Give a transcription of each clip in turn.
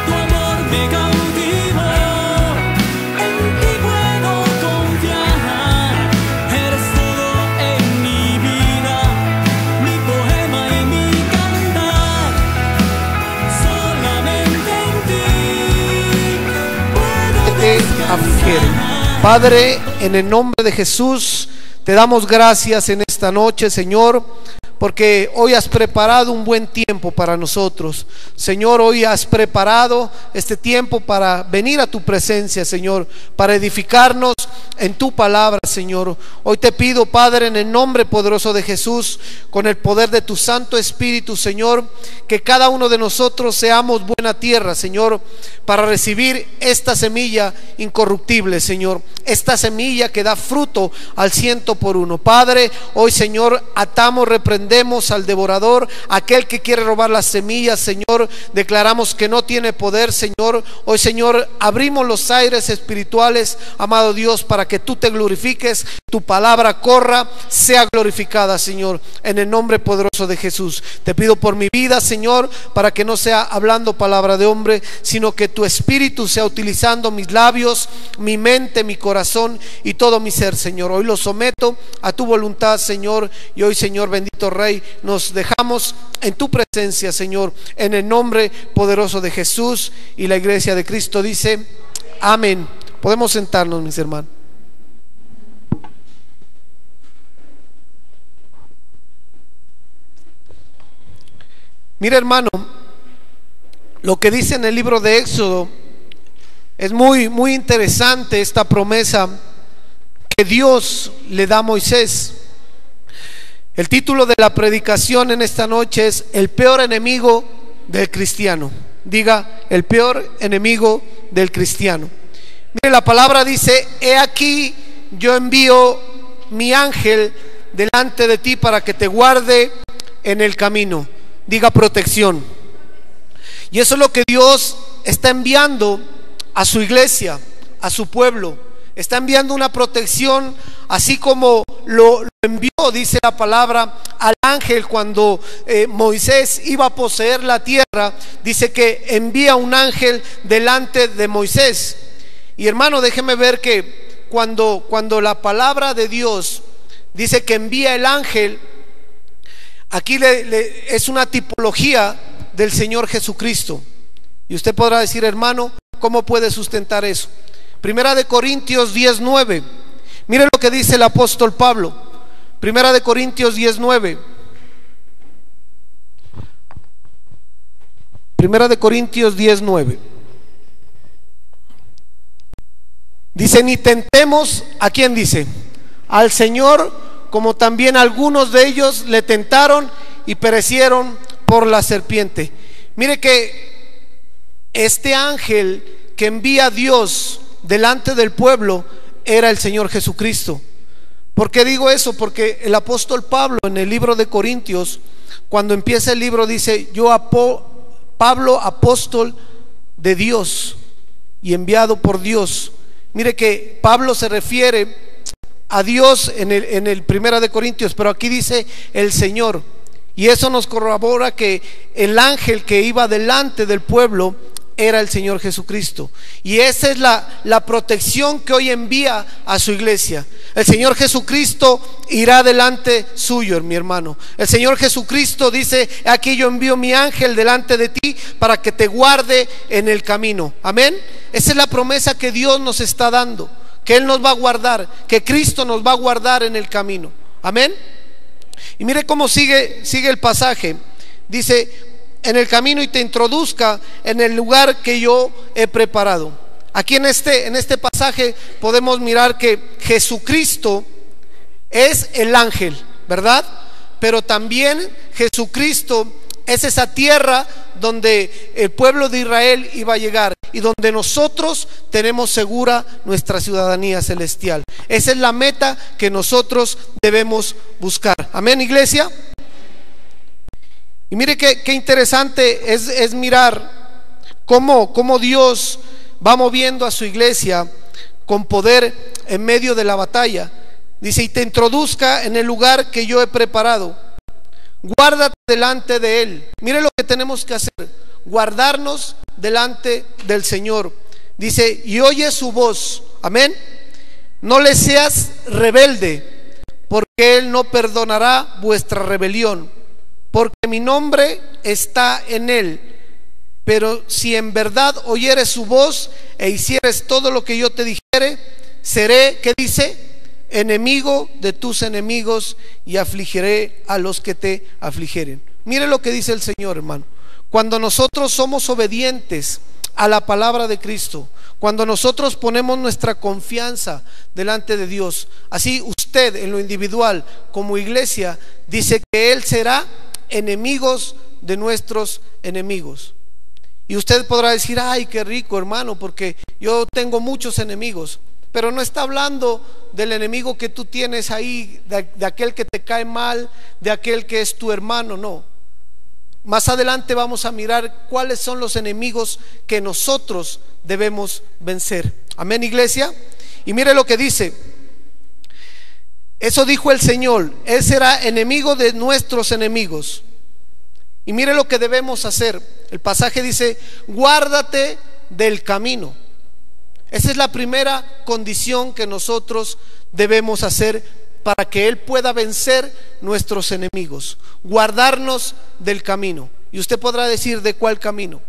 Tu amor me cautivó, en ti puedo confiar. Eres todo en mi vida, mi poema y mi cantar. Solamente en ti puedo descansar. Padre, en el nombre de Jesús, te damos gracias en esta noche, Señor, porque hoy has preparado un buen tiempo para nosotros. Señor, hoy has preparado este tiempo para venir a tu presencia, Señor, para edificarnos en tu palabra, Señor. Hoy te pido, Padre, en el nombre poderoso de Jesús, con el poder de tu Santo Espíritu, Señor, que cada uno de nosotros seamos buena tierra, Señor, para recibir esta semilla incorruptible, Señor, esta semilla que da fruto al 100%. Padre, hoy, Señor, atamos, reprendemos al devorador, aquel que quiere robar las semillas, Señor. Declaramos que no tiene poder, Señor. Hoy, Señor, abrimos los aires espirituales, amado Dios, para que tú te glorifiques, tu palabra corra, sea glorificada, Señor, en el nombre poderoso de Jesús. Te pido por mi vida, Señor, para que no sea hablando palabra de hombre, sino que tu Espíritu sea utilizando mis labios, mi mente, mi corazón y todo mi ser, Señor. Hoy lo someto a tu voluntad, Señor, y hoy, Señor, bendito Rey, nos dejamos en tu presencia, Señor, en el nombre poderoso de Jesús. Y la iglesia de Cristo dice amén. Podemos sentarnos, mis hermanos. Mira, hermano, lo que dice en el libro de Éxodo es muy interesante, esta promesa que Dios le da a Moisés. El título de la predicación en esta noche es el peor enemigo del cristiano. Diga, el peor enemigo del cristiano. Mire, la palabra dice: he aquí, yo envío mi ángel delante de ti para que te guarde en el camino. Diga, protección. Y eso es lo que Dios está enviando a su iglesia, a su pueblo. Está enviando una protección, así como lo envió, dice la palabra, al ángel cuando Moisés iba a poseer la tierra. Dice que envía un ángel delante de Moisés. Y hermano, déjeme ver que cuando la palabra de Dios dice que envía el ángel, aquí es una tipología del Señor Jesucristo. Y usted podrá decir, hermano, ¿cómo puede sustentar eso? Primera de Corintios 10:9. Mire lo que dice el apóstol Pablo. Primera de Corintios 10:9. Primera de Corintios 10:9. Dice: ni tentemos, ¿a quién dice? Al Señor, como también algunos de ellos le tentaron y perecieron por la serpiente. Mire que este ángel que envía Dios delante del pueblo era el Señor Jesucristo. ¿Por qué digo eso? Porque el apóstol Pablo en el libro de Corintios, cuando empieza el libro, dice: yo Pablo, apóstol de Dios y enviado por Dios. Mire que Pablo se refiere a Dios en el Primera de Corintios, pero aquí dice el Señor. Y eso nos corrobora que el ángel que iba delante del pueblo era el Señor Jesucristo. Y esa es la protección que hoy envía a su iglesia. El Señor Jesucristo irá delante suyo, mi hermano. El Señor Jesucristo dice: aquí yo envío mi ángel delante de ti para que te guarde en el camino. Amén. Esa es la promesa que Dios nos está dando, que Él nos va a guardar, que Cristo nos va a guardar en el camino. Amén. Y mire cómo sigue el pasaje. Dice: en el camino, y te introduzca en el lugar que yo he preparado. Aquí en este pasaje podemos mirar que Jesucristo es el ángel, ¿verdad? Pero también Jesucristo es esa tierra donde el pueblo de Israel iba a llegar y donde nosotros tenemos segura nuestra ciudadanía celestial. Esa es la meta que nosotros debemos buscar. Amén, iglesia. Y mire qué interesante es mirar cómo Dios va moviendo a su iglesia con poder en medio de la batalla. Dice: y te introduzca en el lugar que yo he preparado. Guárdate delante de Él. Mire lo que tenemos que hacer: guardarnos delante del Señor. Dice, y oye su voz. Amén. No le seas rebelde, porque Él no perdonará vuestra rebelión, porque mi nombre está en Él. Pero si en verdad oyeres su voz e hicieres todo lo que yo te dijere, seré, ¿qué dice? Enemigo de tus enemigos y afligiré a los que te afligieren. Mire lo que dice el Señor, hermano. Cuando nosotros somos obedientes a la palabra de Cristo, cuando nosotros ponemos nuestra confianza delante de Dios, así usted en lo individual como iglesia, dice que Él será enemigos de nuestros enemigos. Y usted podrá decir, ay, qué rico, hermano, porque yo tengo muchos enemigos. Pero no está hablando del enemigo que tú tienes ahí, de aquel que te cae mal, de aquel que es tu hermano, no. Más adelante vamos a mirar cuáles son los enemigos que nosotros debemos vencer. Amén, iglesia. Y mire lo que dice. Eso dijo el Señor: Él será enemigo de nuestros enemigos. Y mire lo que debemos hacer. El pasaje dice, guárdate del camino. Esa es la primera condición que nosotros debemos hacer para que Él pueda vencer nuestros enemigos. Guardarnos del camino. Y usted podrá decir, ¿de cuál camino?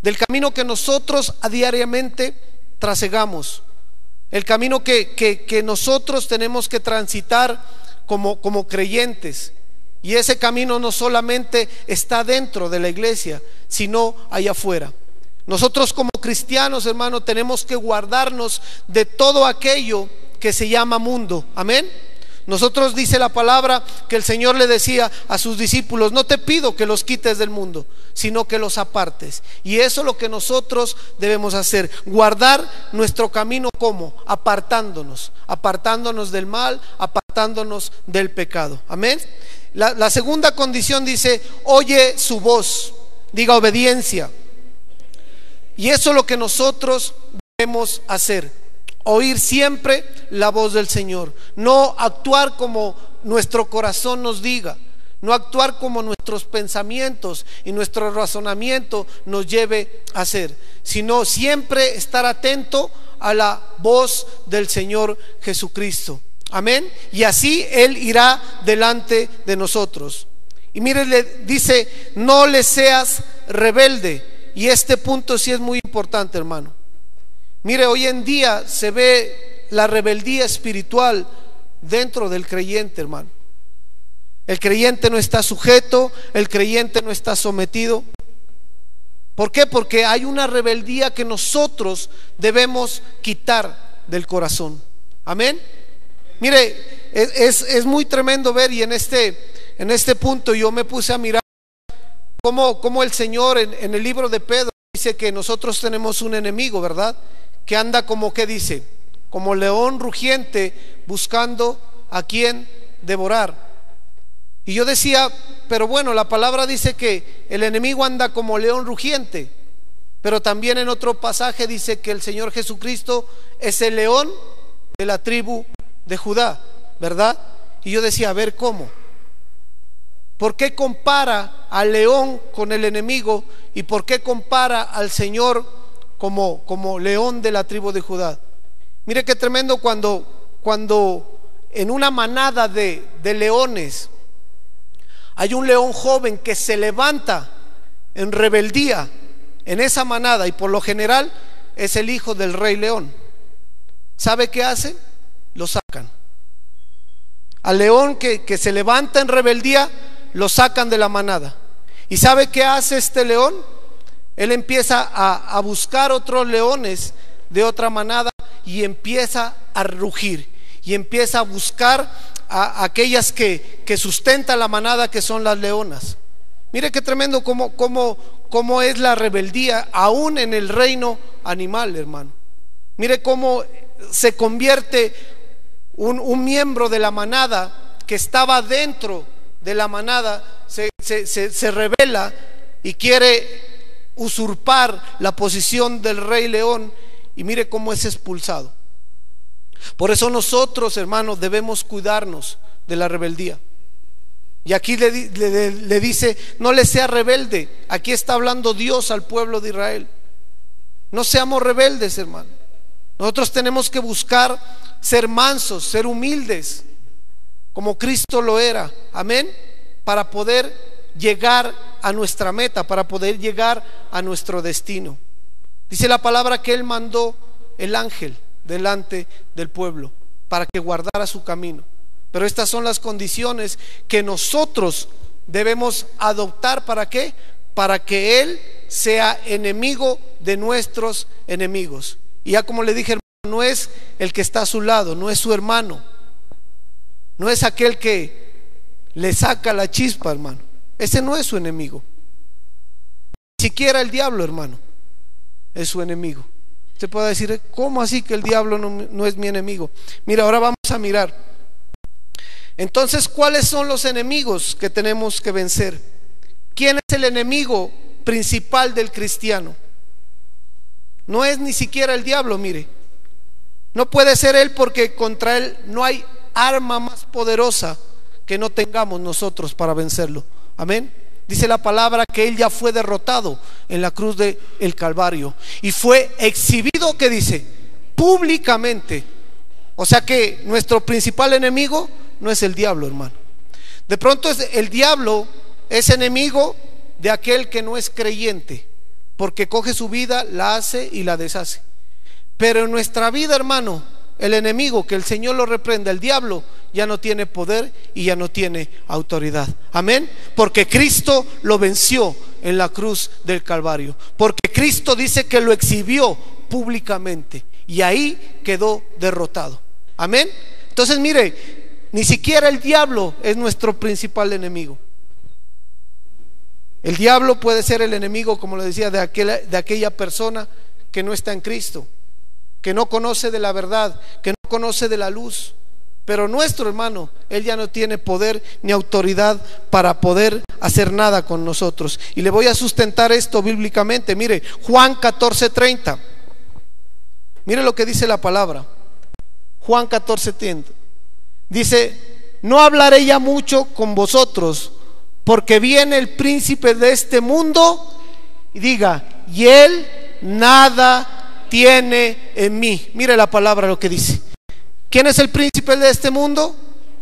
Del camino que nosotros a diariamente trasegamos. El camino que nosotros tenemos que transitar como creyentes. Y ese camino no solamente está dentro de la iglesia, sino allá afuera. Nosotros como cristianos, hermano, tenemos que guardarnos de todo aquello que se llama mundo. Amén. Nosotros, dice la palabra, que el Señor le decía a sus discípulos: no te pido que los quites del mundo, sino que los apartes. Y eso es lo que nosotros debemos hacer: guardar nuestro camino. ¿Cómo? Apartándonos del mal, apartándonos del pecado. Amén. La segunda condición dice, oye su voz. Diga obediencia. Y eso es lo que nosotros debemos hacer: oír siempre la voz del Señor. No actuar como nuestro corazón nos diga, no actuar como nuestros pensamientos y nuestro razonamiento nos lleve a hacer, sino siempre estar atento a la voz del Señor Jesucristo. Amén. Y así Él irá delante de nosotros. Y mire, le dice, no le seas rebelde. Y este punto sí es muy importante, hermano. Mire, hoy en día se ve la rebeldía espiritual dentro del creyente, hermano. El creyente no está sujeto, el creyente no está sometido. ¿Por qué? Porque hay una rebeldía que nosotros debemos quitar del corazón. Amén. Mire, es muy tremendo ver, y en este punto yo me puse a mirar cómo el Señor en el libro de Pedro dice que nosotros tenemos un enemigo, ¿verdad? Que anda como, ¿qué dice? Como león rugiente buscando a quien devorar. Y yo decía, pero bueno, la palabra dice que el enemigo anda como león rugiente, pero también en otro pasaje dice que el Señor Jesucristo es el león de la tribu de Judá, ¿verdad? Y yo decía, a ver, ¿cómo? ¿Por qué compara al león con el enemigo? ¿Y por qué compara al Señor como león de la tribu de Judá? Mire qué tremendo cuando en una manada de leones hay un león joven que se levanta en rebeldía en esa manada, y por lo general es el hijo del rey león. ¿Sabe qué hacen? Lo sacan. Al león que se levanta en rebeldía, lo sacan de la manada. ¿Y sabe qué hace este león? Él empieza a buscar otros leones de otra manada y empieza a rugir, y empieza a buscar a aquellas que sustentan la manada, que son las leonas. Mire qué tremendo cómo es la rebeldía aún en el reino animal, hermano. Mire cómo se convierte un miembro de la manada que estaba dentro de la manada, se rebela y quiere usurpar la posición del rey león, y mire cómo es expulsado. Por eso nosotros, hermanos, debemos cuidarnos de la rebeldía. Y aquí le dice, no le sea rebelde. Aquí está hablando Dios al pueblo de Israel. No seamos rebeldes, hermano. Nosotros tenemos que buscar ser mansos, ser humildes, como Cristo lo era. Amén. Para poder llegar a nuestra meta, para poder llegar a nuestro destino. Dice la palabra que Él mandó el ángel delante del pueblo para que guardara su camino. Pero estas son las condiciones que nosotros debemos adoptar. ¿Para qué? Para que Él sea enemigo de nuestros enemigos. Y ya como le dije, hermano, no es el que está a su lado, no es su hermano, no es aquel que le saca la chispa, hermano. Ese no es su enemigo. Ni siquiera el diablo, hermano, es su enemigo. Usted puede decir, ¿cómo así que el diablo no es mi enemigo? Mira, ahora vamos a mirar. Entonces, ¿cuáles son los enemigos que tenemos que vencer? ¿Quién es el enemigo principal del cristiano? No es ni siquiera el diablo, mire. No puede ser él, porque contra él no hay arma más poderosa que no tengamos nosotros para vencerlo. Amén. Dice la palabra que él ya fue derrotado en la cruz del Calvario y fue exhibido, ¿qué dice? Públicamente. O sea que nuestro principal enemigo no es el diablo, hermano. De pronto el diablo es enemigo de aquel que no es creyente, porque coge su vida, la hace y la deshace. Pero en nuestra vida, hermano, el enemigo, que el Señor lo reprenda, el diablo, ya no tiene poder y ya no tiene autoridad. Amén. Porque Cristo lo venció en la cruz del Calvario. Porque Cristo dice que lo exhibió públicamente y ahí quedó derrotado. Amén. Entonces mire, ni siquiera el diablo es nuestro principal enemigo. El diablo puede ser el enemigo, como le decía, de aquella persona que no está en Cristo, que no conoce de la verdad, que no conoce de la luz. Pero nuestro hermano, él ya no tiene poder ni autoridad para poder hacer nada con nosotros. Y le voy a sustentar esto bíblicamente. Mire, Juan 14:30. Mire lo que dice la palabra. Juan 14:30. Dice, no hablaré ya mucho con vosotros, porque viene el príncipe de este mundo, y diga, y él nada tiene en mí. Mire la palabra lo que dice. ¿Quién es el príncipe de este mundo?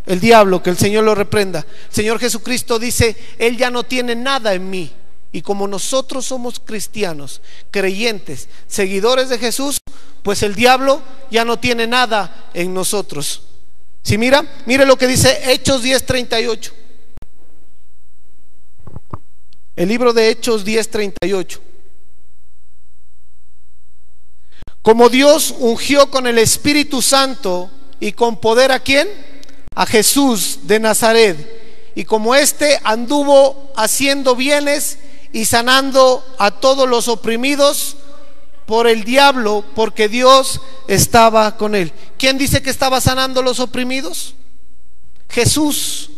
El diablo, que el Señor lo reprenda. El Señor Jesucristo dice, él ya no tiene nada en mí. Y como nosotros somos cristianos, creyentes, seguidores de Jesús, pues el diablo ya no tiene nada en nosotros. Si mira, mire lo que dice Hechos 10:38. El libro de Hechos 10:38. Como Dios ungió con el Espíritu Santo y con poder, ¿a quién? A Jesús de Nazaret. Y como éste anduvo haciendo bienes y sanando a todos los oprimidos por el diablo, porque Dios estaba con él. ¿Quién dice que estaba sanando a los oprimidos? Jesús.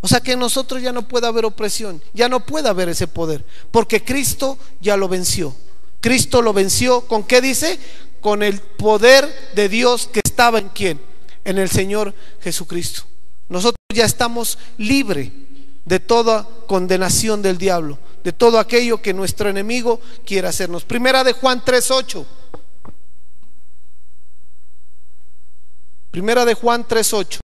O sea que en nosotros ya no puede haber opresión, ya no puede haber ese poder, porque Cristo ya lo venció. Cristo lo venció, ¿con qué dice? Con el poder de Dios que estaba en ¿quién? En el Señor Jesucristo. Nosotros ya estamos libres de toda condenación del diablo, de todo aquello que nuestro enemigo quiera hacernos. Primera de Juan 3:8. Primera de Juan 3:8.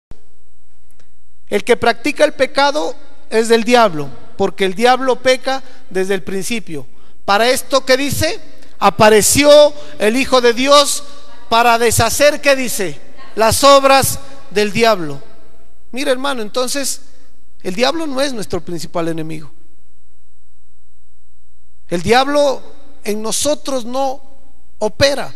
El que practica el pecado es del diablo, porque el diablo peca desde el principio. Para esto, ¿qué dice? Apareció el Hijo de Dios para deshacer, ¿qué dice? Las obras del diablo. Mira, hermano, entonces el diablo no es nuestro principal enemigo. El diablo en nosotros no opera,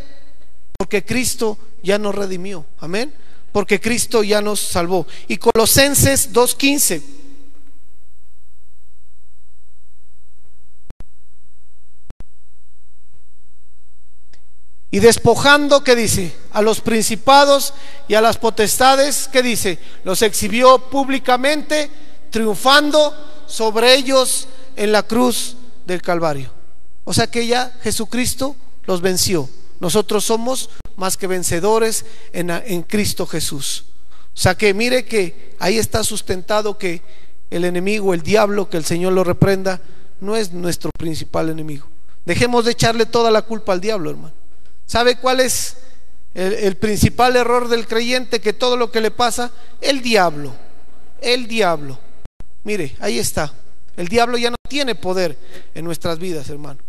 porque Cristo ya nos redimió. Amén. Porque Cristo ya nos salvó. Y Colosenses 2:15. Y despojando, ¿qué dice? A los principados y a las potestades, ¿qué dice? Los exhibió públicamente, triunfando sobre ellos en la cruz del Calvario. O sea que ya Jesucristo los venció. Nosotros somos más que vencedores en Cristo Jesús. O sea que mire que ahí está sustentado que el enemigo, el diablo, que el Señor lo reprenda, no es nuestro principal enemigo. Dejemos de echarle toda la culpa al diablo, hermano. ¿Sabe cuál es el principal error del creyente? Que todo lo que le pasa, el diablo. Mire, ahí está. El diablo ya no tiene poder en nuestras vidas, hermano.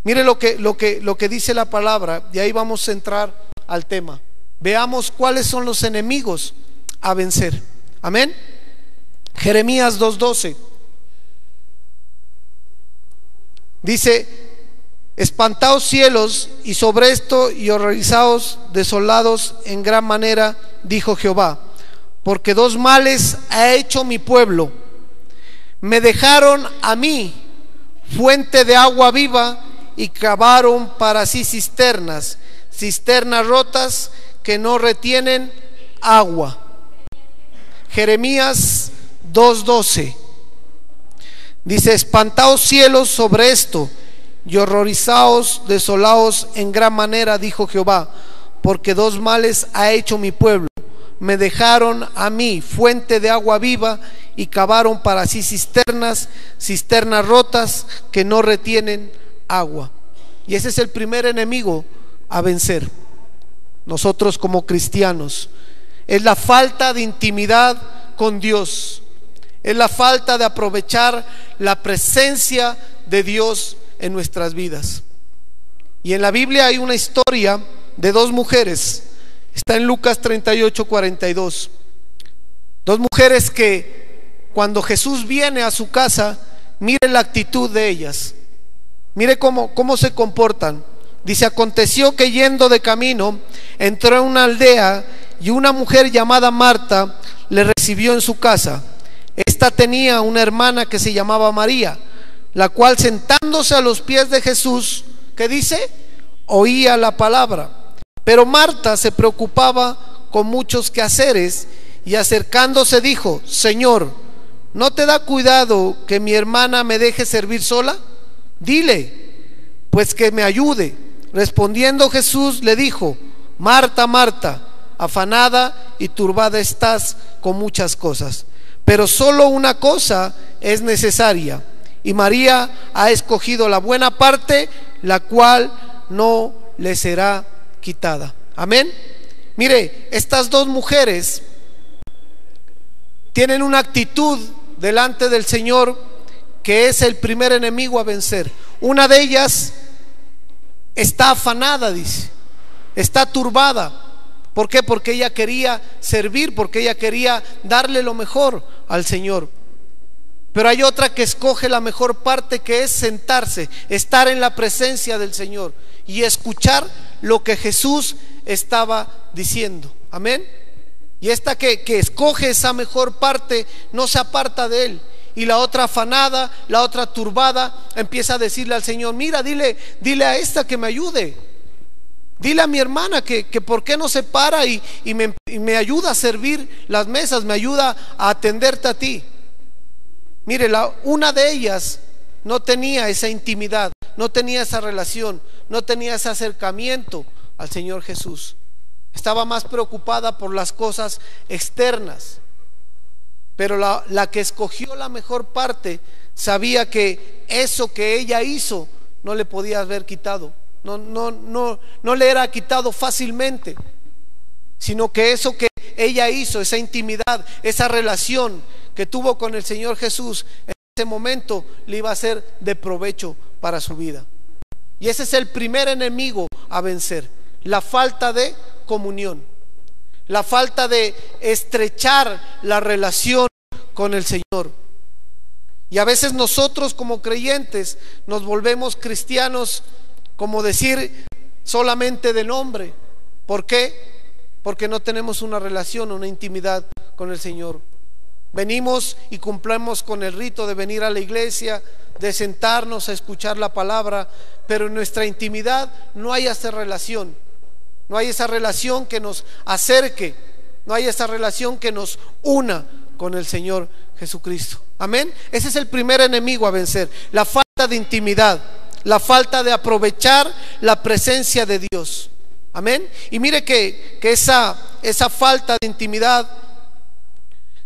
Mire lo que dice la palabra, y ahí vamos a entrar al tema. Veamos cuáles son los enemigos a vencer. Amén. Jeremías 2:12 dice: espantaos cielos, y sobre esto y horrorizaos, desolados en gran manera, dijo Jehová, porque dos males ha hecho mi pueblo. Me dejaron a mí fuente de agua viva, y cavaron para sí cisternas rotas que no retienen agua. Jeremías 2:12 dice: espantaos cielos sobre esto, y horrorizaos, desolaos en gran manera, dijo Jehová, porque dos males ha hecho mi pueblo. Me dejaron a mí fuente de agua viva, y cavaron para sí cisternas rotas que no retienen agua. Y ese es el primer enemigo a vencer nosotros como cristianos. Es la falta de intimidad con Dios, es la falta de aprovechar la presencia de Dios en nuestras vidas. Y en la Biblia hay una historia de dos mujeres. Está en Lucas 38:42. Dos mujeres que cuando Jesús viene a su casa, mire la actitud de ellas. Mire cómo se comportan. Dice: aconteció que yendo de camino, entró en una aldea, y una mujer llamada Marta le recibió en su casa. Esta tenía una hermana que se llamaba María, la cual, sentándose a los pies de Jesús, ¿qué dice? Oía la palabra. Pero Marta se preocupaba con muchos quehaceres, y acercándose dijo: Señor, ¿no te da cuidado que mi hermana me deje servir sola? Dile pues que me ayude. Respondiendo Jesús le dijo: Marta, Marta, afanada y turbada estás con muchas cosas, pero solo una cosa es necesaria, y María ha escogido la buena parte, la cual no le será quitada. Amén. Mire, estas dos mujeres tienen una actitud delante del Señor que es el primer enemigo a vencer. Una de ellas está afanada, dice, está turbada. ¿Por qué? Porque ella quería servir, porque ella quería darle lo mejor al Señor. Pero hay otra que escoge la mejor parte, que es sentarse, estar en la presencia del Señor y escuchar lo que Jesús estaba diciendo. Amén. Y esta que escoge esa mejor parte no se aparta de Él. Y la otra afanada, la otra turbada, empieza a decirle al Señor: mira, dile a esta que me ayude. Dile a mi hermana que por qué no se para y me ayuda a servir las mesas, me ayuda a atenderte a ti. Mire, una de ellas no tenía esa intimidad, no tenía esa relación, no tenía ese acercamiento al Señor Jesús. Estaba más preocupada por las cosas externas. Pero la que escogió la mejor parte sabía que eso que ella hizo no le podía haber quitado, no le era quitado fácilmente, sino que eso que ella hizo, esa intimidad, esa relación que tuvo con el Señor Jesús, en ese momento le iba a ser de provecho para su vida. Y ese es el primer enemigo a vencer: la falta de comunión, la falta de estrechar la relación con el Señor. Y a veces nosotros como creyentes nos volvemos cristianos, como decir, solamente de nombre. ¿Por qué? Porque no tenemos una relación, una intimidad con el Señor. Venimos y cumplimos con el rito de venir a la iglesia, de sentarnos a escuchar la palabra, pero en nuestra intimidad no hay esa relación. No hay esa relación que nos acerque, no hay esa relación que nos una con el Señor Jesucristo. Amén. Ese es el primer enemigo a vencer: la falta de intimidad, la falta de aprovechar la presencia de Dios. Amén. Y mire que esa falta de intimidad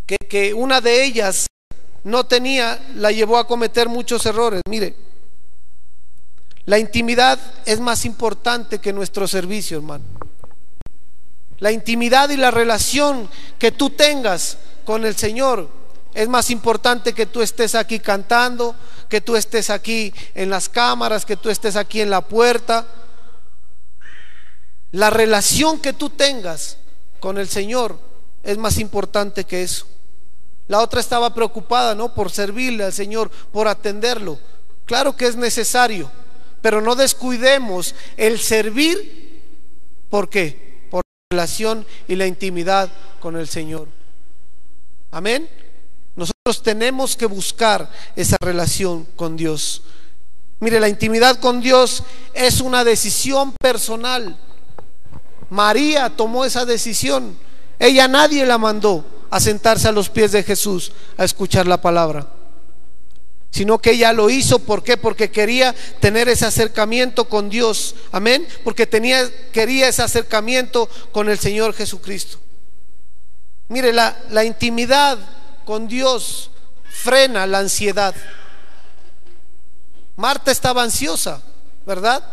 que una de ellas no tenía, la llevó a cometer muchos errores. Mire, la intimidad es más importante que nuestro servicio, hermano. La intimidad y la relación que tú tengas con el Señor es más importante que tú estés aquí cantando, que tú estés aquí en las cámaras, que tú estés aquí en la puerta. La relación que tú tengas con el Señor es más importante que eso. La otra estaba preocupada, ¿no?, por servirle al Señor, por atenderlo. Claro que es necesario, pero no descuidemos el servir. ¿Por qué? Por la relación y la intimidad con el Señor. Amén. Nosotros tenemos que buscar esa relación con Dios. Mire, la intimidad con Dios es una decisión personal. María tomó esa decisión. Ella, nadie la mandó a sentarse a los pies de Jesús a escuchar la palabra, sino que ella lo hizo. ¿Por qué? Porque quería tener ese acercamiento con Dios. Amén. Porque quería ese acercamiento con el Señor Jesucristo. Mire, la intimidad con Dios frena la ansiedad. Marta estaba ansiosa, ¿verdad?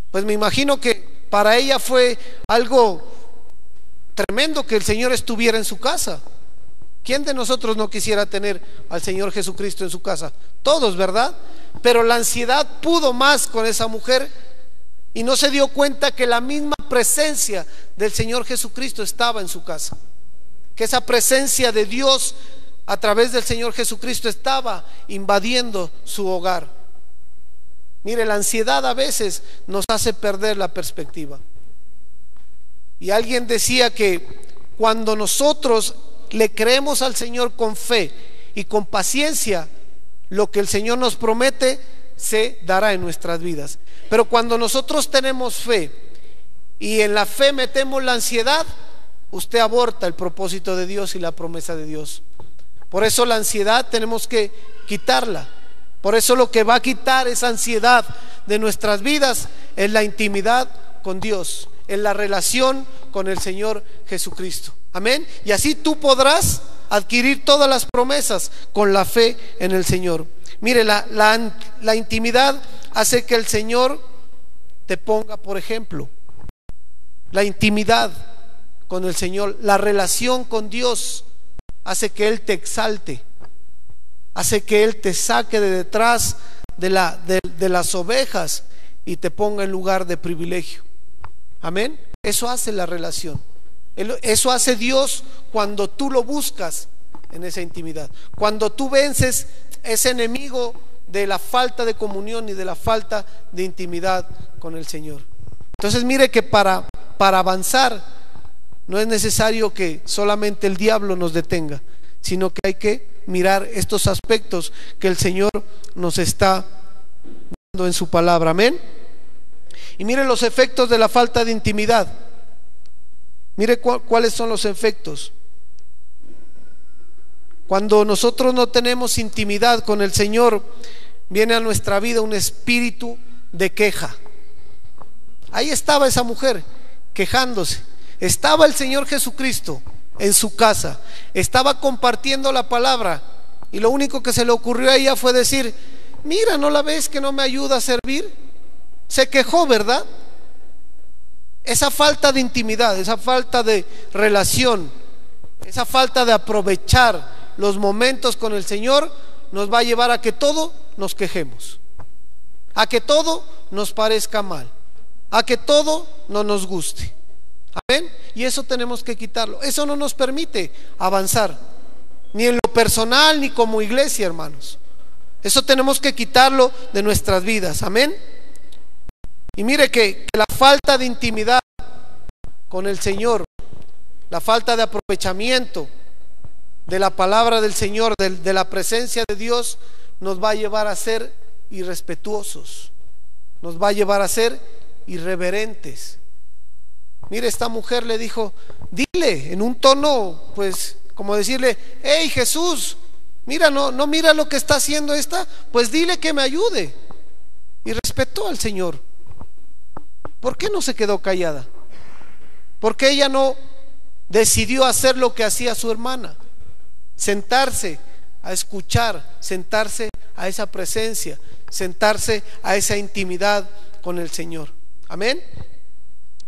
Pues me imagino que para ella fue algo tremendo que el Señor estuviera en su casa. ¿Quién de nosotros no quisiera tener al Señor Jesucristo en su casa? Todos, ¿verdad? Pero la ansiedad pudo más con esa mujer y no se dio cuenta que la misma presencia del Señor Jesucristo estaba en su casa, que esa presencia de Dios a través del Señor Jesucristo estaba invadiendo su hogar. Mire, la ansiedad a veces nos hace perder la perspectiva. Y alguien decía que cuando nosotros le creemos al Señor con fe y con paciencia, lo que el Señor nos promete se dará en nuestras vidas. Pero cuando nosotros tenemos fe y en la fe metemos la ansiedad, usted aborta el propósito de Dios y la promesa de Dios. Por eso la ansiedad tenemos que quitarla. Por eso lo que va a quitar esa ansiedad de nuestras vidas es la intimidad con Dios, en la relación con el Señor Jesucristo. Amén. Y así tú podrás adquirir todas las promesas con la fe en el Señor. Mire, la intimidad hace que el Señor te ponga por ejemplo. La intimidad con el Señor, la relación con Dios hace que Él te exalte, hace que Él te saque de detrás de las ovejas y te ponga en lugar de privilegio. Amén. Eso hace la relación. Eso hace Dios cuando tú lo buscas en esa intimidad. Cuando tú vences ese enemigo de la falta de comunión y de la falta de intimidad con el Señor. Entonces mire que para avanzar no es necesario que solamente el diablo nos detenga, sino que hay que mirar estos aspectos que el Señor nos está dando en su palabra. Amén. Y mire los efectos de la falta de intimidad. Mire cuáles son los efectos. Cuando nosotros no tenemos intimidad con el Señor, viene a nuestra vida un espíritu de queja. Ahí estaba esa mujer quejándose. Estaba el Señor Jesucristo en su casa, estaba compartiendo la palabra, y lo único que se le ocurrió a ella fue decir: mira, ¿no la ves que no me ayuda a servir? Se quejó, ¿verdad? Esa falta de intimidad, esa falta de relación, esa falta de aprovechar los momentos con el Señor nos va a llevar a que todo nos quejemos, a que todo nos parezca mal, a que todo no nos guste. Amén. Y eso tenemos que quitarlo. Eso no nos permite avanzar, ni en lo personal ni como iglesia, hermanos. Eso tenemos que quitarlo de nuestras vidas. Amén. Y mire que la falta de intimidad con el Señor, la falta de aprovechamiento de la palabra del Señor, de la presencia de Dios, nos va a llevar a ser irrespetuosos, nos va a llevar a ser irreverentes. Mire, esta mujer le dijo, dile en un tono, pues, como decirle: hey Jesús, mira, no mira lo que está haciendo esta, pues dile que me ayude. Y respetó al Señor. ¿Por qué no se quedó callada? ¿Por qué ella no decidió hacer lo que hacía su hermana? sentarse a escuchar, sentarse a esa presencia, sentarse a esa intimidad con el Señor. Amén.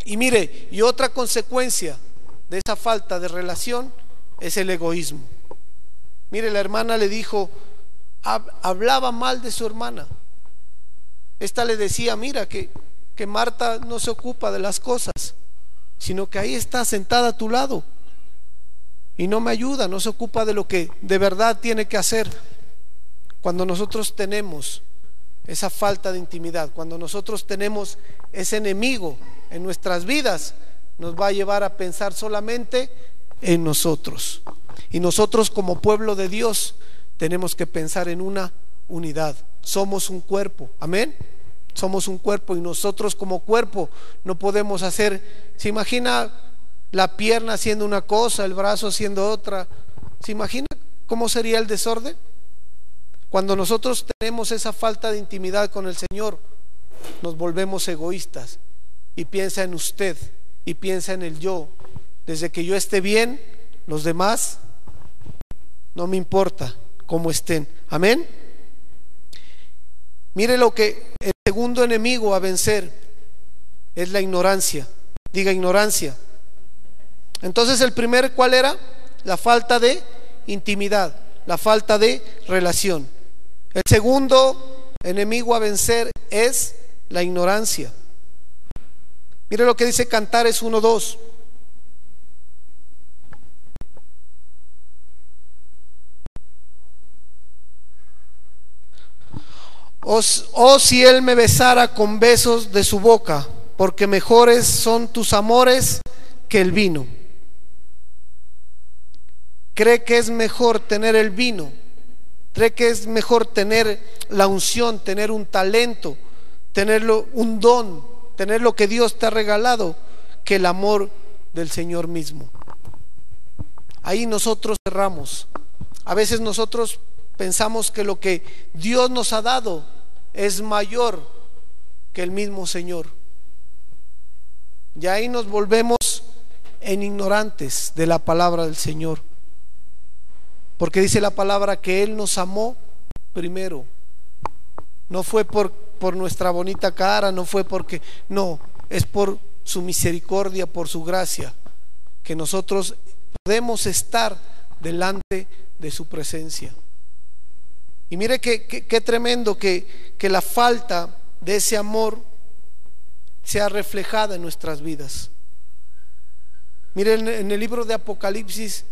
Y mire, y otra consecuencia de esa falta de relación es el egoísmo. Mire, la hermana le dijo, hablaba mal de su hermana. Esta le decía, mira que Marta no se ocupa de las cosas, sino que ahí está sentada a tu lado y no me ayuda, no se ocupa de lo que de verdad tiene que hacer. Cuando nosotros tenemos esa falta de intimidad, cuando nosotros tenemos ese enemigo en nuestras vidas, nos va a llevar a pensar solamente en nosotros. Y nosotros como pueblo de Dios tenemos que pensar en una unidad. Somos un cuerpo, amén. Somos un cuerpo y nosotros como cuerpo no podemos hacer. ¿Se imagina la pierna haciendo una cosa, el brazo haciendo otra? ¿Se imagina cómo sería el desorden? Cuando nosotros tenemos esa falta de intimidad con el Señor, nos volvemos egoístas y piensa en usted y piensa en el yo. Desde que yo esté bien, los demás no me importa cómo estén. Amén. Mire lo que el segundo enemigo a vencer es la ignorancia. Diga ignorancia. Entonces el primer, ¿cuál era? La falta de intimidad, la falta de relación. El segundo enemigo a vencer es la ignorancia. Mire lo que dice Cantares 1:2. Oh, si él me besara con besos de su boca, porque mejores son tus amores que el vino. ¿Cree que es mejor tener el vino? ¿Cree que es mejor tener la unción, tener un talento, tenerlo, un don, tener lo que Dios te ha regalado, que el amor del Señor mismo? Ahí nosotros cerramos. A veces nosotros pensamos que lo que Dios nos ha dado es mayor que el mismo Señor. Y ahí nos volvemos en ignorantes de la palabra del Señor. Porque dice la palabra que Él nos amó primero. No fue por nuestra bonita cara, no fue porque, no, es por su misericordia, por su gracia, que nosotros podemos estar delante de su presencia. Y mire qué tremendo que la falta de ese amor sea reflejada en nuestras vidas. Mire, en el libro de Apocalipsis,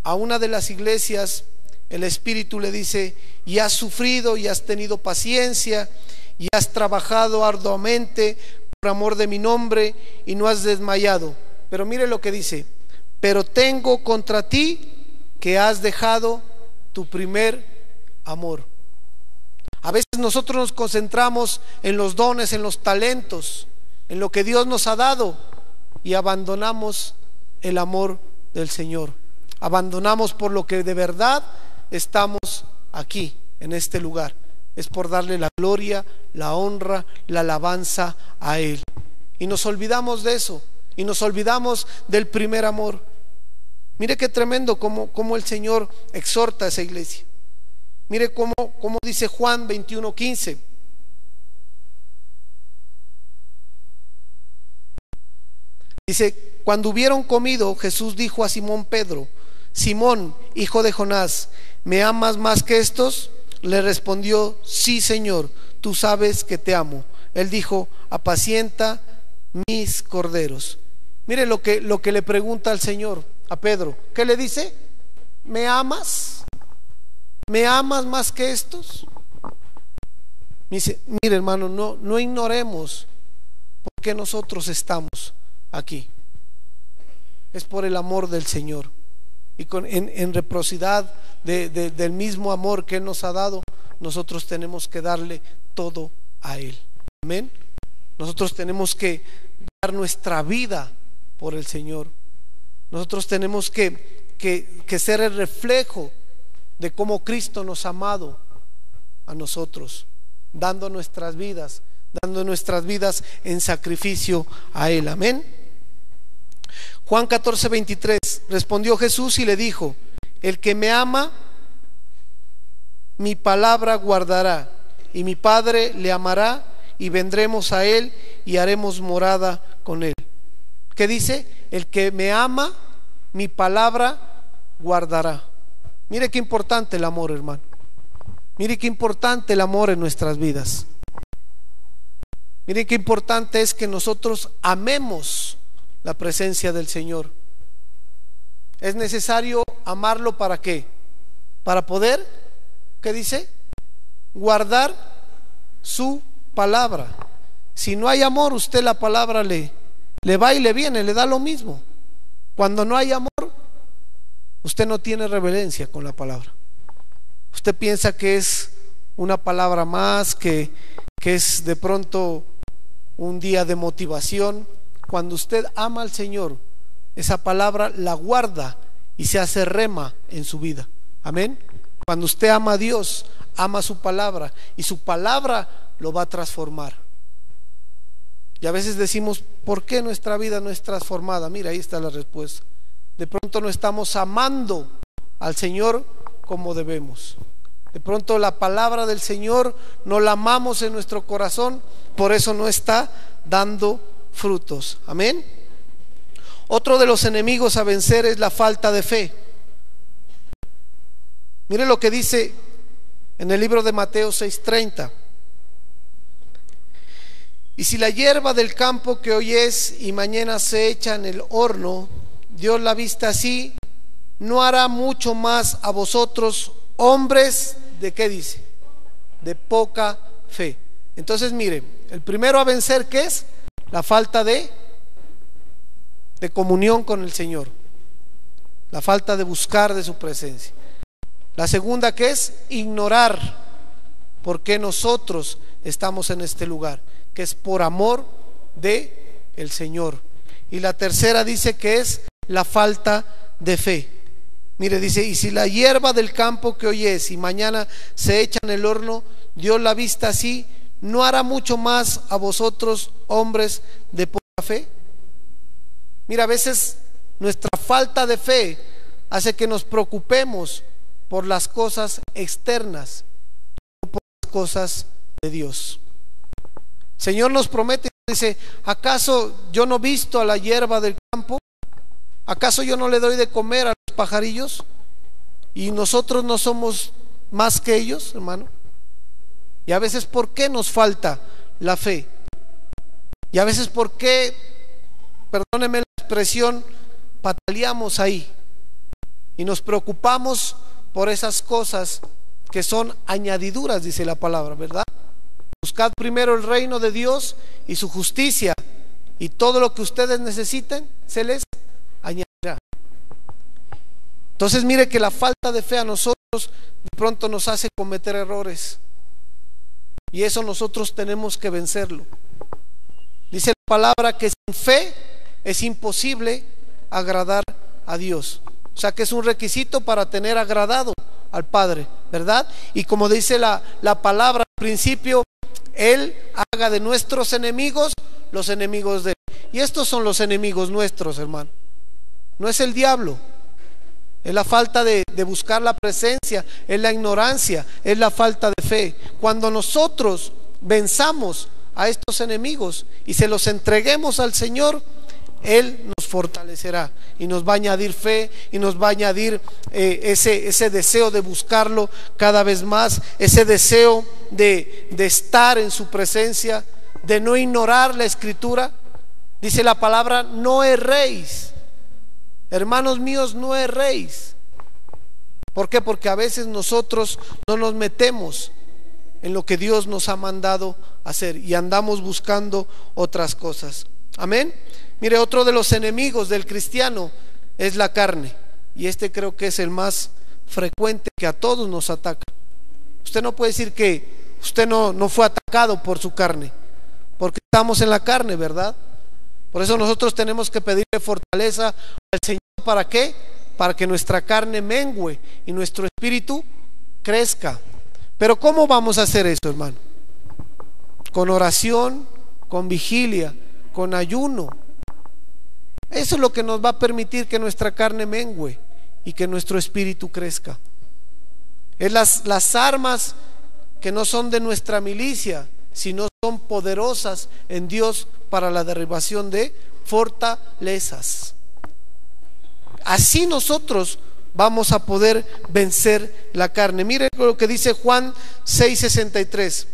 a una de las iglesias, el Espíritu le dice: y has sufrido, y has tenido paciencia, y has trabajado arduamente por amor de mi nombre, y no has desmayado. Pero mire lo que dice: pero tengo contra ti que has dejado tu primer amor. A veces nosotros nos concentramos en los dones, en los talentos, en lo que Dios nos ha dado, y abandonamos el amor del Señor. Abandonamos por lo que de verdad estamos aquí, en este lugar. Es por darle la gloria, la honra, la alabanza a Él. Y nos olvidamos de eso, y nos olvidamos del primer amor. Mire qué tremendo como el Señor exhorta a esa iglesia. Mire cómo dice Juan 21:15. Dice: cuando hubieron comido, Jesús dijo a Simón Pedro: Simón, hijo de Jonás, ¿me amas más que estos? Le respondió: sí, Señor, tú sabes que te amo. Él dijo: apacienta mis corderos. Mire lo que le pregunta al Señor a Pedro. ¿Qué le dice? ¿Me amas? ¿Me amas más que estos? Dice: mire, hermano, no ignoremos por qué nosotros estamos aquí. Es por el amor del Señor. Y en reciprocidad del mismo amor que Él nos ha dado, nosotros tenemos que darle todo a Él. Amén. Nosotros tenemos que dar nuestra vida por el Señor. Nosotros tenemos que ser el reflejo de cómo Cristo nos ha amado a nosotros, dando nuestras vidas en sacrificio a Él. Amén. Juan 14:23. Respondió Jesús y le dijo: el que me ama, mi palabra guardará, y mi Padre le amará, y vendremos a él y haremos morada con él. ¿Qué dice? El que me ama, mi palabra guardará. Mire qué importante el amor, hermano. Mire qué importante el amor en nuestras vidas. Mire qué importante es que nosotros amemos la presencia del Señor. Es necesario amarlo, ¿para qué? Para poder, ¿qué dice? Guardar su palabra. Si no hay amor, usted la palabra le va y le viene, le da lo mismo. Cuando no hay amor, usted no tiene reverencia con la palabra. Usted piensa que es una palabra más, que es de pronto un día de motivación. Cuando usted ama al Señor, esa palabra la guarda y se hace rema en su vida. Amén. Cuando usted ama a Dios, ama su palabra, y su palabra lo va a transformar. Y a veces decimos, ¿por qué nuestra vida no es transformada? Mira, ahí está la respuesta. De pronto no estamos amando al Señor como debemos. De pronto la palabra del Señor no la amamos en nuestro corazón, por eso no está dando frutos. Amén. Otro de los enemigos a vencer es la falta de fe. Mire lo que dice en el libro de Mateo 6:30. Y si la hierba del campo que hoy es y mañana se echa en el horno, Dios la vista así, ¿no hará mucho más a vosotros, hombres de qué dice? De poca fe. Entonces mire, el primero a vencer, ¿qué es? La falta de comunión con el Señor, la falta de buscar de su presencia. La segunda, ¿qué es? Ignorar por qué nosotros estamos en este lugar, que es por amor de el Señor. Y la tercera dice que es la falta de fe. Mire, dice, y si la hierba del campo que hoy es y mañana se echa en el horno, Dios la vista así, ¿no hará mucho más a vosotros, hombres de poca fe? Mira, a veces nuestra falta de fe hace que nos preocupemos por las cosas externas, no por las cosas de Dios. El Señor nos promete, dice, ¿acaso yo no visto a la hierba del campo? ¿Acaso yo no le doy de comer a los pajarillos? ¿Y nosotros no somos más que ellos, hermano? Y a veces, ¿por qué nos falta la fe? Y a veces, ¿por qué, perdóneme la expresión, pataleamos ahí? Y nos preocupamos por esas cosas que son añadiduras, dice la palabra, ¿verdad? Buscad primero el reino de Dios y su justicia, y todo lo que ustedes necesiten se les añadirá. Entonces mire que la falta de fe a nosotros de pronto nos hace cometer errores, y eso nosotros tenemos que vencerlo. Dice la palabra que sin fe es imposible agradar a Dios. O sea que es un requisito para tener agradado al Padre, ¿verdad? Y como dice la palabra al principio, Él haga de nuestros enemigos los enemigos de Él. Y estos son los enemigos nuestros, hermano. No es el diablo, es la falta de buscar la presencia, es la ignorancia, es la falta de fe. Cuando nosotros venzamos a estos enemigos y se los entreguemos al Señor, Él nos fortalecerá y nos va a añadir fe, y nos va a añadir ese deseo de buscarlo cada vez más, ese deseo de estar en su presencia, de no ignorar la Escritura. Dice la palabra, no erréis. Hermanos míos, no erréis. ¿Por qué? Porque a veces nosotros no nos metemos en lo que Dios nos ha mandado hacer y andamos buscando otras cosas. Amén. Mire, otro de los enemigos del cristiano es la carne, y este creo que es el más frecuente, que a todos nos ataca. Usted no puede decir que usted no fue atacado por su carne, porque estamos en la carne, ¿verdad? Por eso nosotros tenemos que pedirle fortaleza al Señor. ¿Para qué? Para que nuestra carne mengüe y nuestro espíritu crezca. Pero ¿cómo vamos a hacer eso, hermano? Con oración, con vigilia, con ayuno. Eso es lo que nos va a permitir que nuestra carne mengüe y que nuestro espíritu crezca. Es las armas que no son de nuestra milicia, sino son poderosas en Dios para la derribación de fortalezas. Así nosotros vamos a poder vencer la carne. Mire lo que dice Juan 6:63.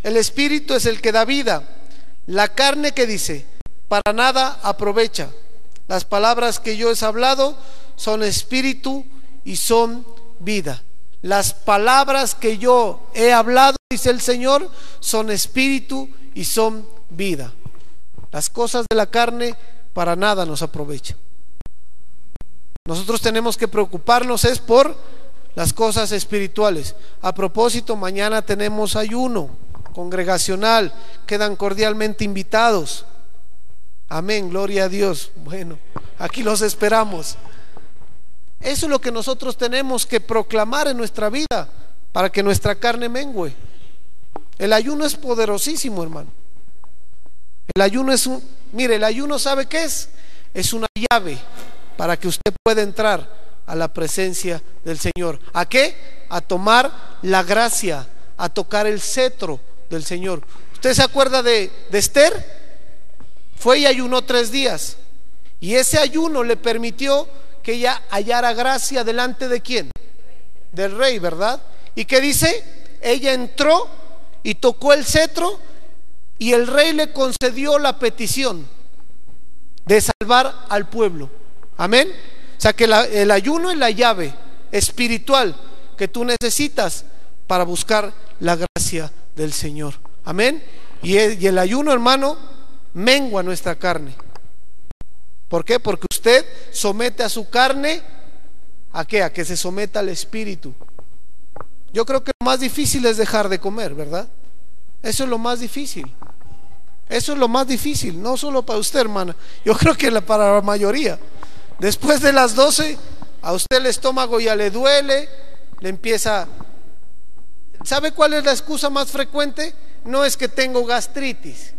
El espíritu es el que da vida, la carne, que dice, para nada aprovecha. Las palabras que yo he hablado son espíritu y son vida. Las palabras que yo he hablado, dice el Señor, son espíritu y son vida. Las cosas de la carne para nada nos aprovechan. Nosotros tenemos que preocuparnos es por las cosas espirituales. A propósito, mañana tenemos ayuno congregacional, quedan cordialmente invitados. Amén, gloria a Dios. Bueno, aquí los esperamos. Eso es lo que nosotros tenemos que proclamar en nuestra vida para que nuestra carne mengüe. El ayuno es poderosísimo, hermano. El ayuno es mire, el ayuno, ¿sabe qué es? Es una llave para que usted pueda entrar a la presencia del Señor. ¿A qué? A tomar la gracia, a tocar el cetro del Señor. ¿Usted se acuerda de Esther? Fue y ayunó 3 días, y ese ayuno le permitió que ella hallara gracia delante de ¿quién? Del rey, ¿verdad? ¿Y qué dice? Ella entró y tocó el cetro, y el rey le concedió la petición de salvar al pueblo. Amén. O sea que el ayuno es la llave espiritual que tú necesitas para buscar la gracia del Señor. Amén. Y el ayuno, hermano, mengua nuestra carne. ¿Por qué? Porque usted somete a su carne ¿a qué? A que se someta al espíritu. Yo creo que lo más difícil es dejar de comer, ¿verdad? Eso es lo más difícil. Eso es lo más difícil, no solo para usted, hermana. Yo creo que para la mayoría. Después de las 12, a usted el estómago ya le duele, le empieza. ¿Sabe cuál es la excusa más frecuente? No, es que tengo gastritis.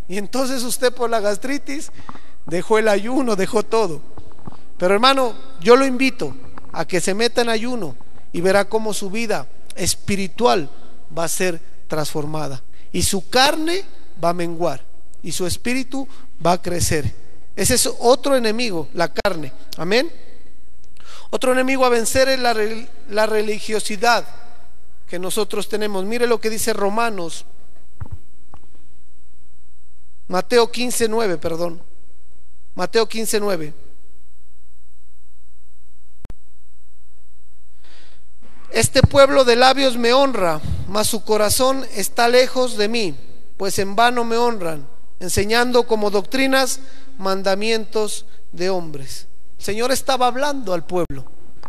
Y entonces usted, por la gastritis, dejó el ayuno, dejó todo. Pero hermano, yo lo invito a que se meta en ayuno y verá cómo su vida espiritual va a ser transformada, y su carne va a menguar y su espíritu va a crecer. Ese es otro enemigo, la carne. Amén. Otro enemigo a vencer es la religiosidad que nosotros tenemos. Mire lo que dice Mateo 15:9, perdón. Mateo 15:9. Este pueblo de labios me honra, mas su corazón está lejos de mí, pues en vano me honran, enseñando como doctrinas mandamientos de hombres. El Señor estaba hablando al pueblo,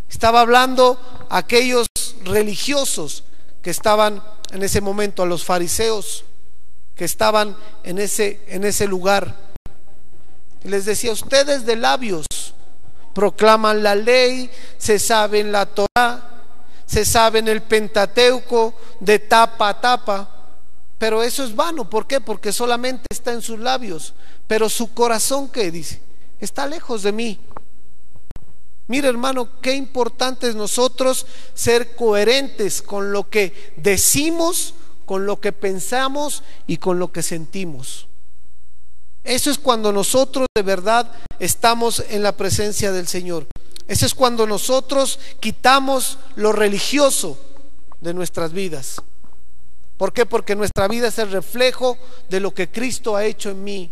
estaba hablando a aquellos religiosos que estaban en ese momento, a los fariseos que estaban en ese lugar. Y les decía: ustedes de labios proclaman la ley, se saben la Torá, se saben el Pentateuco de tapa a tapa, pero eso es vano. ¿Por qué? Porque solamente está en sus labios, pero su corazón, ¿qué dice? Está lejos de mí. Mira, hermano, qué importante es nosotros ser coherentes con lo que decimos, con lo que pensamos y con lo que sentimos. Eso es cuando nosotros de verdad estamos en la presencia del Señor. Eso es cuando nosotros quitamos lo religioso de nuestras vidas. ¿Por qué? Porque nuestra vida es el reflejo de lo que Cristo ha hecho en mí.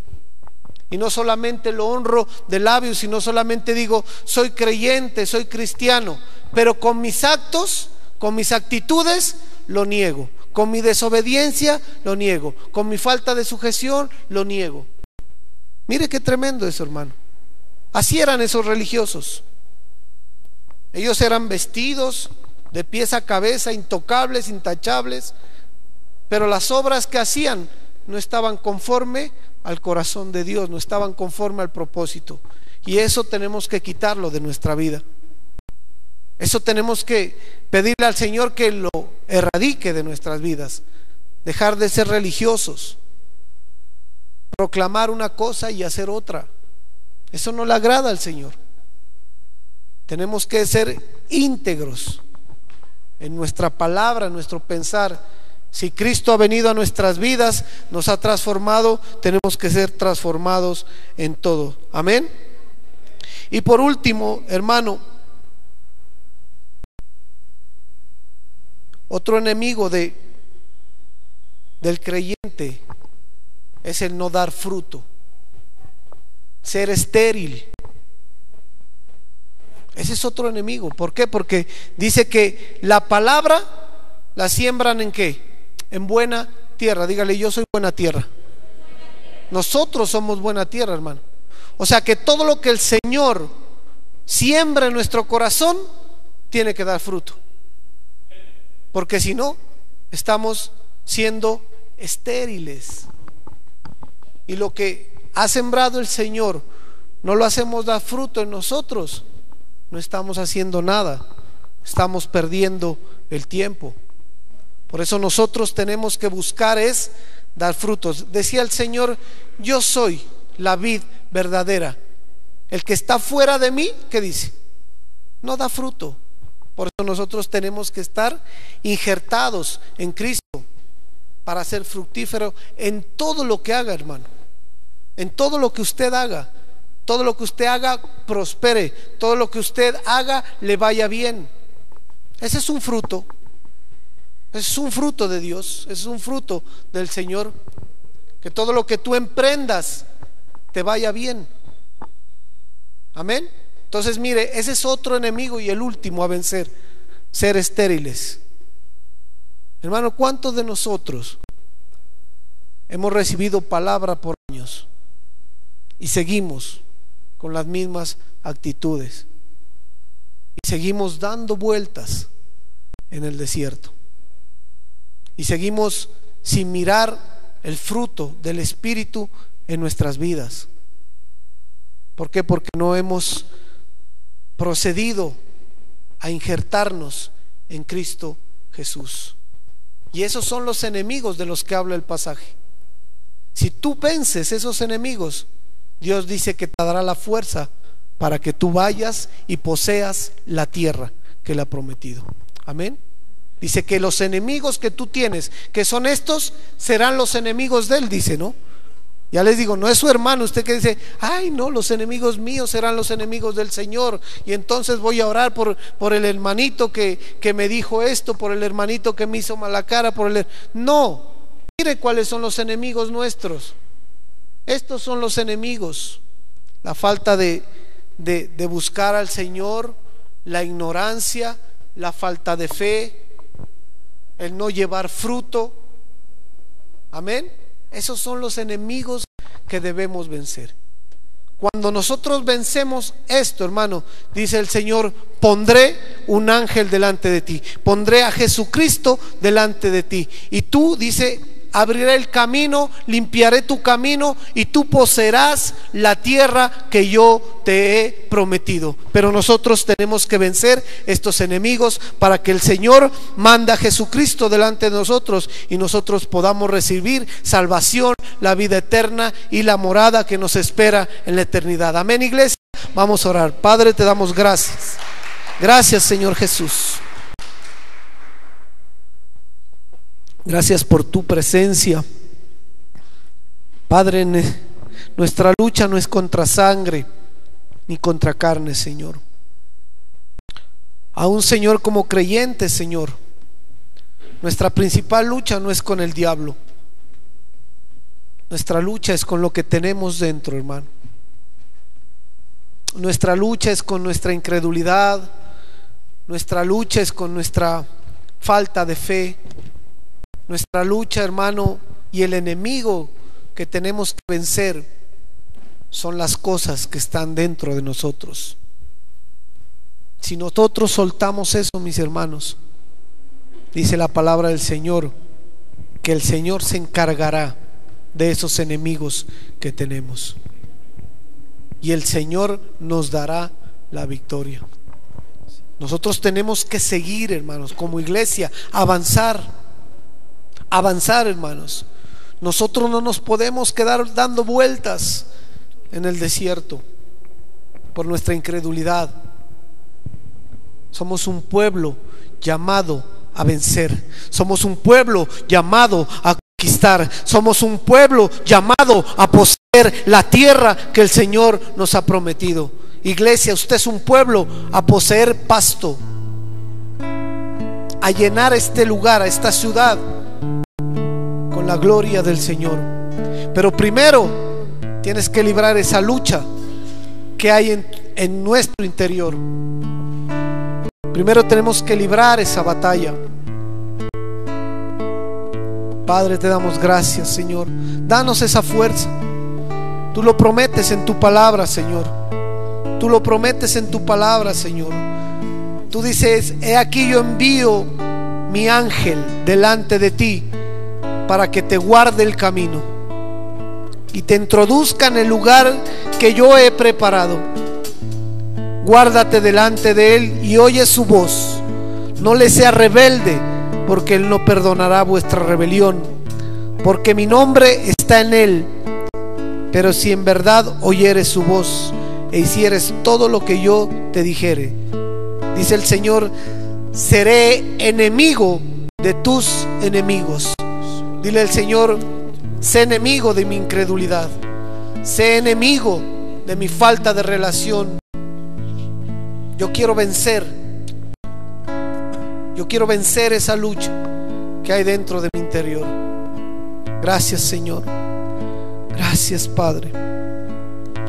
Y no solamente lo honro de labios, sino solamente digo: soy creyente, soy cristiano, pero con mis actos, con mis actitudes, lo niego. Con mi desobediencia, lo niego. Con mi falta de sujeción, lo niego. Mire qué tremendo eso, hermano. Así eran esos religiosos. Ellos eran vestidos de pies a cabeza, intocables, intachables, pero las obras que hacían no estaban conforme al corazón de Dios, no estaban conforme al propósito. Y eso tenemos que quitarlo de nuestra vida. Eso tenemos que pedirle al Señor que lo erradique de nuestras vidas. Dejar de ser religiosos, proclamar una cosa y hacer otra. Eso no le agrada al Señor. Tenemos que ser íntegros en nuestra palabra, en nuestro pensar. Si Cristo ha venido a nuestras vidas, nos ha transformado, tenemos que ser transformados en todo. Amén. Y por último, hermano, otro enemigo del creyente es el no dar fruto, ser estéril. Ese es otro enemigo. ¿Por qué? Porque dice que la palabra la siembran ¿en qué? En buena tierra. Dígale: yo soy buena tierra. Nosotros somos buena tierra, hermano. O sea que todo lo que el Señor siembra en nuestro corazón tiene que dar fruto, porque si no, estamos siendo estériles. Y lo que ha sembrado el Señor no lo hacemos dar fruto en nosotros, no estamos haciendo nada, estamos perdiendo el tiempo. Por eso nosotros tenemos que buscar es dar frutos. Decía el Señor: yo soy la vid verdadera. El que está fuera de mí, ¿qué dice? No da fruto. Por eso nosotros tenemos que estar injertados en Cristo para ser fructífero en todo lo que haga, hermano. En todo lo que usted haga. Todo lo que usted haga prospere. Todo lo que usted haga le vaya bien. Ese es un fruto. Ese es un fruto de Dios. Ese es un fruto del Señor. Que todo lo que tú emprendas te vaya bien. Amén. Entonces mire, ese es otro enemigo y el último a vencer: ser estériles. Hermano, ¿cuántos de nosotros hemos recibido palabra por años y seguimos con las mismas actitudes y seguimos dando vueltas en el desierto y seguimos sin mirar el fruto del Espíritu en nuestras vidas? ¿Por qué? Porque no hemos procedido a injertarnos en Cristo Jesús. Y esos son los enemigos de los que habla el pasaje. Si tú vences esos enemigos, Dios dice que te dará la fuerza para que tú vayas y poseas la tierra que le ha prometido. Amén. Dice que los enemigos que tú tienes, que son estos, serán los enemigos de él, dice, ¿no? Ya les digo, no es su hermano usted que dice: ay no, los enemigos míos serán los enemigos del Señor, y entonces voy a orar por el hermanito que me dijo esto, por el hermanito que me hizo mala cara, No, mire cuáles son los enemigos nuestros. Estos son los enemigos: la falta de buscar al Señor, la ignorancia, la falta de fe, el no llevar fruto. Amén. Esos son los enemigos que debemos vencer. Cuando nosotros vencemos esto, hermano, dice el Señor: pondré un ángel delante de ti, pondré a Jesucristo delante de ti, y tú, dice, abriré el camino, limpiaré tu camino, y tú poseerás la tierra que yo te he prometido. Pero nosotros tenemos que vencer estos enemigos para que el Señor mande a Jesucristo delante de nosotros y nosotros podamos recibir salvación, la vida eterna y la morada que nos espera en la eternidad. Amén, iglesia. Vamos a orar. Padre, te damos gracias. Gracias, Señor Jesús. Gracias por tu presencia. Padre, nuestra lucha no es contra sangre ni contra carne, Señor. Aún, Señor, como creyentes, Señor, nuestra principal lucha no es con el diablo. Nuestra lucha es con lo que tenemos dentro, hermano. Nuestra lucha es con nuestra incredulidad. Nuestra lucha es con nuestra falta de fe. Nuestra lucha, hermano, y el enemigo que tenemos que vencer son las cosas que están dentro de nosotros. Si nosotros soltamos eso, mis hermanos, dice la palabra del Señor, que el Señor se encargará de esos enemigos que tenemos, y el Señor nos dará la victoria. Nosotros tenemos que seguir, hermanos, como iglesia, avanzar, hermanos. Nosotros no nos podemos quedar dando vueltas en el desierto por nuestra incredulidad. Somos un pueblo llamado a vencer. Somos un pueblo llamado a conquistar. Somos un pueblo llamado a poseer la tierra que el Señor nos ha prometido. Iglesia, usted es un pueblo a poseer pasto, a llenar este lugar, a esta ciudad con la gloria del Señor. Pero primero tienes que librar esa lucha que hay en nuestro interior. Primero tenemos que librar esa batalla. Padre, te damos gracias, Señor. Danos esa fuerza. Tú lo prometes en tu palabra, Señor. Tú lo prometes en tu palabra, Señor. Tú dices: he aquí yo envío mi ángel delante de ti para que te guarde el camino y te introduzca en el lugar que yo he preparado. Guárdate delante de él y oye su voz. No le sea rebelde, porque él no perdonará vuestra rebelión, porque mi nombre está en él. Pero si en verdad oyeres su voz e hicieres todo lo que yo te dijere, dice el Señor, seré enemigo de tus enemigos. Dile al Señor: sé enemigo de mi incredulidad, sé enemigo de mi falta de relación. Yo quiero vencer. Yo quiero vencer esa lucha que hay dentro de mi interior. Gracias, Señor. Gracias, Padre.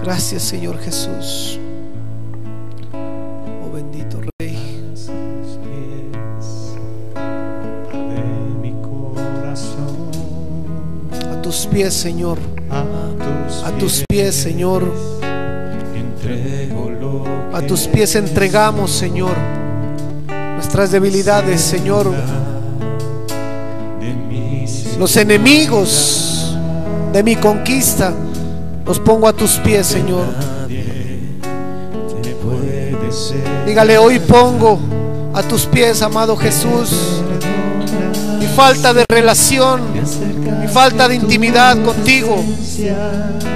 Gracias, Señor Jesús. Oh bendito Rey. A tus pies, Señor. A tus pies, Señor. A tus pies entregamos, Señor, nuestras debilidades, Señor. Los enemigos de mi conquista los pongo a tus pies, Señor. Dígale: hoy pongo a tus pies, amado Jesús, mi falta de relación, mi falta de intimidad contigo.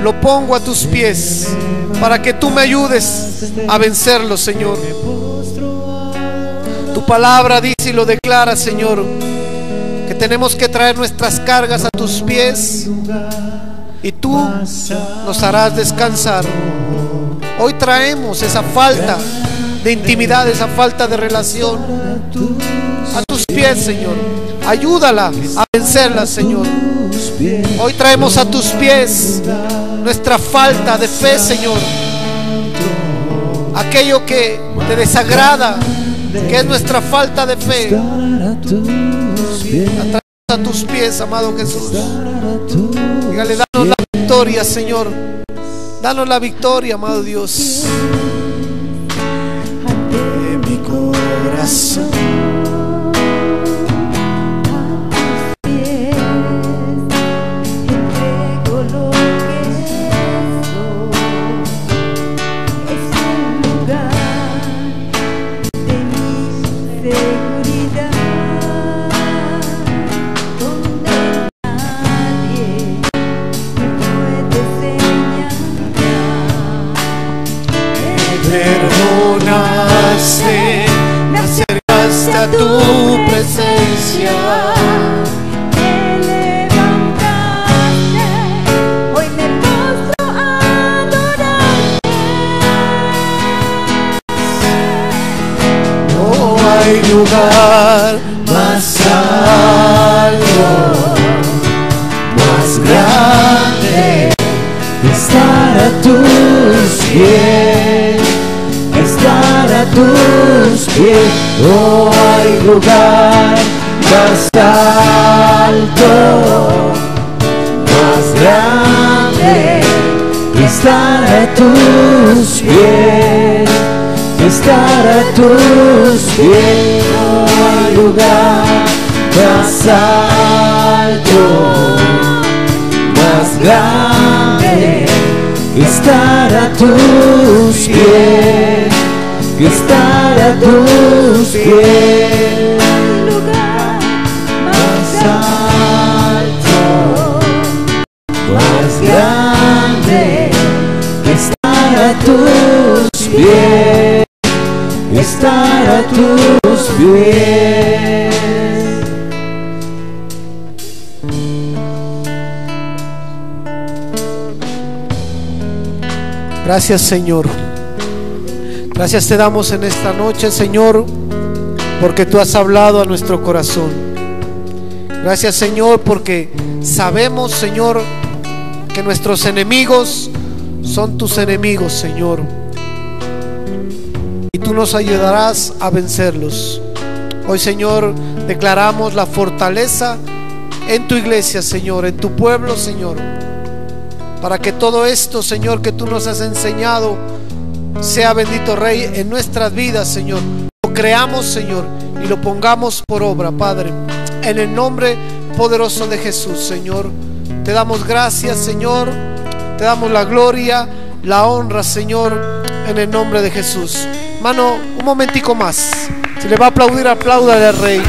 Lo pongo a tus pies para que tú me ayudes a vencerlo, Señor. Tu palabra dice y lo declara, Señor, que tenemos que traer nuestras cargas a tus pies y tú nos harás descansar. Hoy traemos esa falta de intimidad, esa falta de relación a tus pies, Señor. Ayúdala a vencerla, Señor. Hoy traemos a tus pies nuestra falta de fe, Señor. Aquello que te desagrada, que es nuestra falta de fe, la traemos a tus pies, amado Jesús. Dígale: danos la victoria, Señor. Danos la victoria, amado Dios. De mi corazón. Perdonaste, me acercaste a tu presencia. Me levantaste, hoy me postro a adorarte. No hay lugar más alto, más grande que estar a tus pies. Estar a tus pies. No hay lugar más alto, más grande que estar a tus pies. Estar a tus pies. No hay lugar más alto, más grande que estar a tus pies. Que estar a tus pies. Lugar Más alto, más grande que estar a tus pies. Estar a tus pies. Gracias, Señor. Gracias te damos en esta noche, Señor, porque tú has hablado a nuestro corazón. Gracias, Señor, porque sabemos, Señor, que nuestros enemigos son tus enemigos, Señor, y tú nos ayudarás a vencerlos. Hoy, Señor, declaramos la fortaleza en tu iglesia, Señor, en tu pueblo, Señor, para que todo esto, Señor, que tú nos has enseñado sea, bendito Rey, en nuestras vidas, Señor. Lo creamos, Señor, y lo pongamos por obra, Padre, en el nombre poderoso de Jesús, Señor. Te damos gracias, Señor. Te damos la gloria, la honra, Señor, en el nombre de Jesús. Hermano, un momentico más. Si le va a aplaudir, apláudale al Rey.